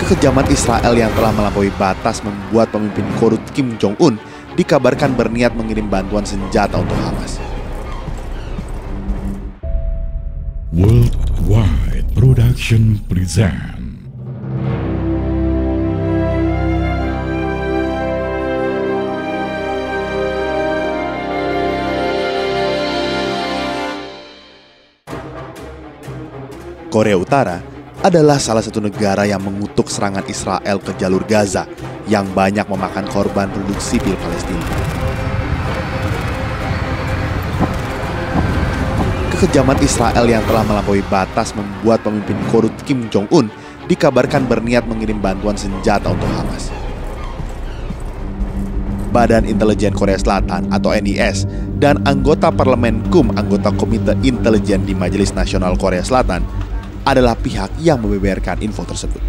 Kekejaman Israel yang telah melampaui batas membuat pemimpin korut Kim Jong-un dikabarkan berniat mengirim bantuan senjata untuk Hamas. Worldwide Production present. Korea Utara adalah salah satu negara yang mengutuk serangan Israel ke jalur Gaza yang banyak memakan korban penduduk sipil Palestina. Kekejaman Israel yang telah melampaui batas membuat pemimpin korut Kim Jong-un dikabarkan berniat mengirim bantuan senjata untuk Hamas. Badan Intelijen Korea Selatan atau NIS dan anggota Parlemen KUM, anggota Komite Intelijen di Majelis Nasional Korea Selatan, adalah pihak yang membeberkan info tersebut.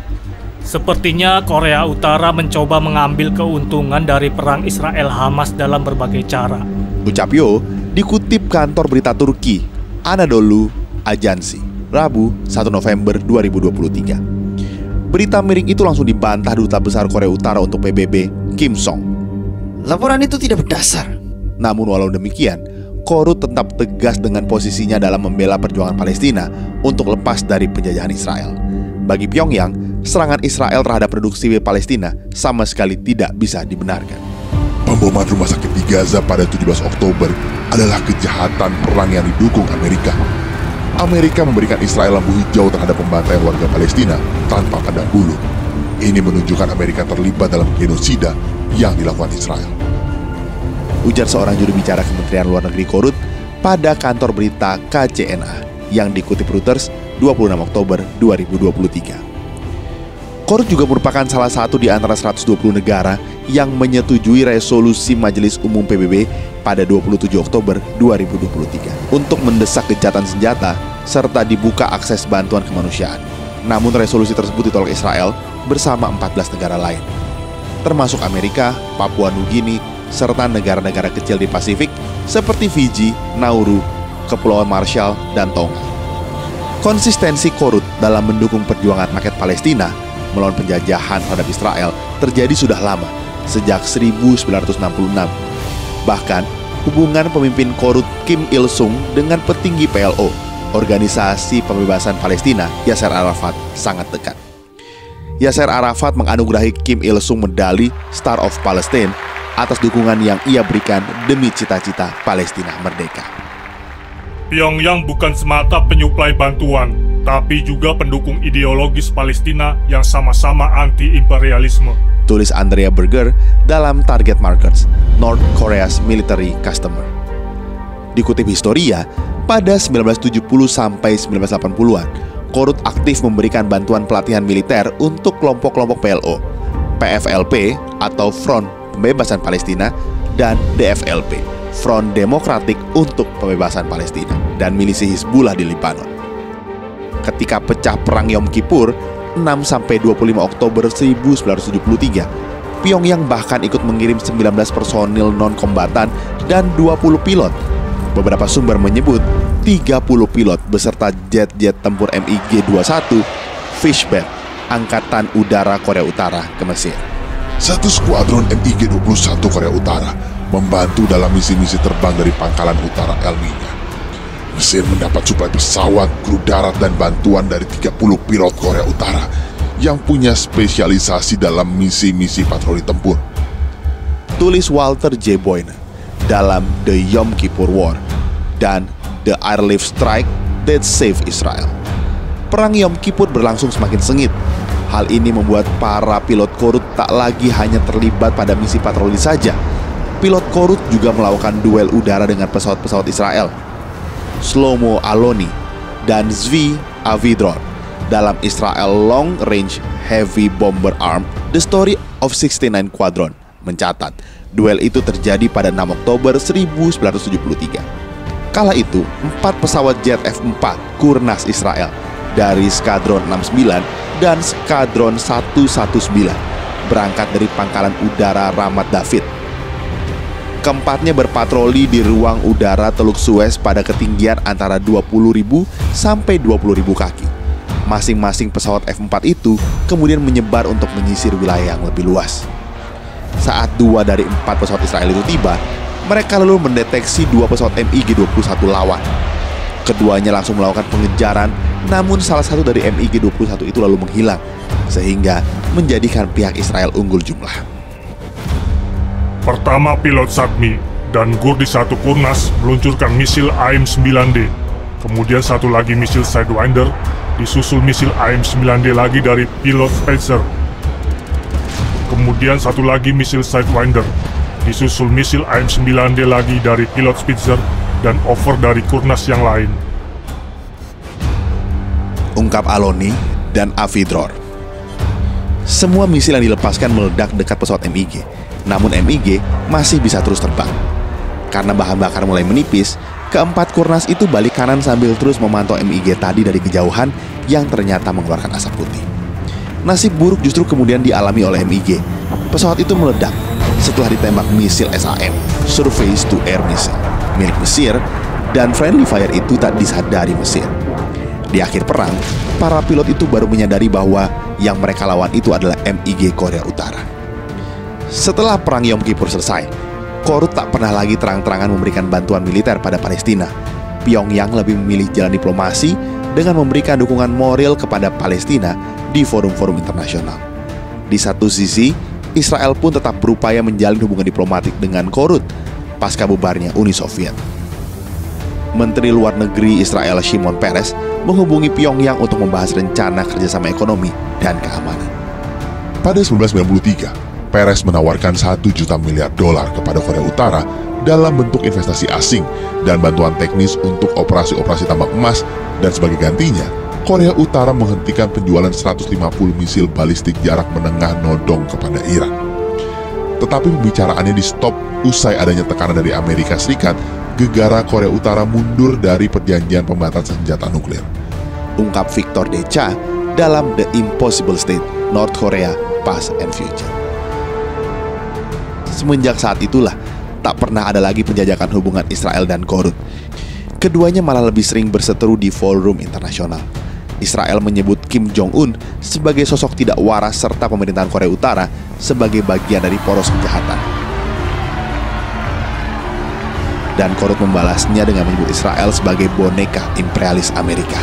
Sepertinya Korea Utara mencoba mengambil keuntungan dari perang Israel-Hamas dalam berbagai cara. Ucap Yo dikutip kantor berita Turki Anadolu Ajansi, Rabu 1 November 2023. Berita miring itu langsung dibantah Duta Besar Korea Utara untuk PBB, Kim Song. Laporan itu tidak berdasar. Namun walau demikian, Korut tetap tegas dengan posisinya dalam membela perjuangan Palestina untuk lepas dari penjajahan Israel. Bagi Pyongyang, serangan Israel terhadap penduduk sipil Palestina sama sekali tidak bisa dibenarkan. Pemboman rumah sakit di Gaza pada 17 Oktober adalah kejahatan perang yang didukung Amerika. Amerika memberikan Israel lampu hijau terhadap pembantaian warga Palestina tanpa pandang bulu. Ini menunjukkan Amerika terlibat dalam genosida yang dilakukan Israel, ujar seorang juru bicara Kementerian Luar Negeri Korut pada kantor berita KCNA yang dikutip Reuters 26 Oktober 2023. Korut juga merupakan salah satu di antara 120 negara yang menyetujui resolusi Majelis Umum PBB pada 27 Oktober 2023 untuk mendesak gencatan senjata serta dibuka akses bantuan kemanusiaan. Namun resolusi tersebut ditolak Israel bersama 14 negara lain, termasuk Amerika, Papua Nugini, serta negara-negara kecil di Pasifik seperti Fiji, Nauru, Kepulauan Marshall, dan Tonga. Konsistensi Korut dalam mendukung perjuangan rakyat Palestina melawan penjajahan terhadap Israel terjadi sudah lama, sejak 1966. Bahkan, hubungan pemimpin Korut Kim Il-sung dengan petinggi PLO, Organisasi Pembebasan Palestina, Yasser Arafat, sangat dekat. Yasser Arafat menganugerahi Kim Il-sung medali Star of Palestine atas dukungan yang ia berikan demi cita-cita Palestina merdeka. Pyongyang bukan semata penyuplai bantuan, tapi juga pendukung ideologis Palestina yang sama-sama anti-imperialisme, tulis Andrea Berger dalam Target Markets, North Korea's Military Customer. Dikutip Historia, pada 1970 sampai 1980-an, Korut aktif memberikan bantuan pelatihan militer untuk kelompok-kelompok PLO, PFLP atau Front Pembebasan Palestina, dan DFLP, Front Demokratik untuk Pembebasan Palestina, dan milisi Hizbullah di Lebanon. Ketika pecah perang Yom Kippur 6-25 Oktober 1973, Pyongyang bahkan ikut mengirim 19 personil non-kombatan dan 20 pilot. Beberapa sumber menyebut 30 pilot beserta jet-jet tempur MiG-21 Fishbat, Angkatan Udara Korea Utara ke Mesir. Satu skuadron MiG-21 Korea Utara membantu dalam misi-misi terbang dari pangkalan utara Elminya. Mesir mendapat suplai pesawat, kru darat, dan bantuan dari 30 pilot Korea Utara yang punya spesialisasi dalam misi-misi patroli tempur, tulis Walter J. Boyne dalam The Yom Kippur War dan The Airlift Strike That Saved Israel. Perang Yom Kippur berlangsung semakin sengit. Hal ini membuat para pilot Korut tak lagi hanya terlibat pada misi patroli saja. Pilot Korut juga melakukan duel udara dengan pesawat-pesawat Israel, Shlomo Aloni dan Zvi Avidron, dalam Israel Long Range Heavy Bomber Arm. The Story of 69 Squadron mencatat duel itu terjadi pada 6 Oktober 1973. Kala itu, 4 pesawat jet F-4 Kurnas Israel dari Skadron 69 dan Skadron 119 berangkat dari pangkalan udara Ramat David. Keempatnya berpatroli di ruang udara Teluk Suez pada ketinggian antara 20.000 sampai 20.000 kaki. Masing-masing pesawat F-4 itu kemudian menyebar untuk menyisir wilayah yang lebih luas. Saat 2 dari 4 pesawat Israel itu tiba, mereka lalu mendeteksi 2 pesawat MiG-21 lawan. Keduanya langsung melakukan pengejaran, namun salah satu dari MiG-21 itu lalu menghilang, sehingga menjadikan pihak Israel unggul jumlah. Pertama pilot Satmi dan Gurdi 1 Kurnas meluncurkan misil AIM-9D. Kemudian satu lagi misil Sidewinder, disusul misil AIM-9D lagi dari pilot Spitzer. Kemudian satu lagi misil Sidewinder, disusul misil AIM-9D lagi dari pilot Spitzer dan over dari Kurnas yang lain. Ungkap Aloni dan Avidror. Semua misil yang dilepaskan meledak dekat pesawat MiG, namun MiG masih bisa terus terbang. Karena bahan bakar mulai menipis, keempat Kurnas itu balik kanan sambil terus memantau MiG tadi dari kejauhan yang ternyata mengeluarkan asap putih. Nasib buruk justru kemudian dialami oleh MiG. Pesawat itu meledak setelah ditembak misil SAM, Surface to Air Missile, milik Mesir, dan friendly fire itu tak disadari Mesir. Di akhir perang, para pilot itu baru menyadari bahwa yang mereka lawan itu adalah MiG Korea Utara. Setelah perang Yom Kippur selesai, Korut tak pernah lagi terang-terangan memberikan bantuan militer pada Palestina. Pyongyang lebih memilih jalan diplomasi dengan memberikan dukungan moral kepada Palestina di forum-forum internasional. Di satu sisi, Israel pun tetap berupaya menjalin hubungan diplomatik dengan Korut pasca bubarnya Uni Soviet. Menteri Luar Negeri Israel Shimon Peres menghubungi Pyongyang untuk membahas rencana kerjasama ekonomi dan keamanan. Pada 1993, Peres menawarkan $1 juta miliar kepada Korea Utara dalam bentuk investasi asing dan bantuan teknis untuk operasi-operasi tambang emas, dan sebagai gantinya, Korea Utara menghentikan penjualan 150 misil balistik jarak menengah nodong kepada Iran. Tetapi pembicaraannya di stop usai adanya tekanan dari Amerika Serikat gegara Korea Utara mundur dari perjanjian pembatasan senjata nuklir. Ungkap Victor De Cha dalam The Impossible State, North Korea, Past and Future. Semenjak saat itulah, tak pernah ada lagi penjajakan hubungan Israel dan Korut. Keduanya malah lebih sering berseteru di forum internasional. Israel menyebut Kim Jong-un sebagai sosok tidak waras serta pemerintahan Korea Utara sebagai bagian dari poros kejahatan. Dan Korut membalasnya dengan menyebut Israel sebagai boneka imperialis Amerika.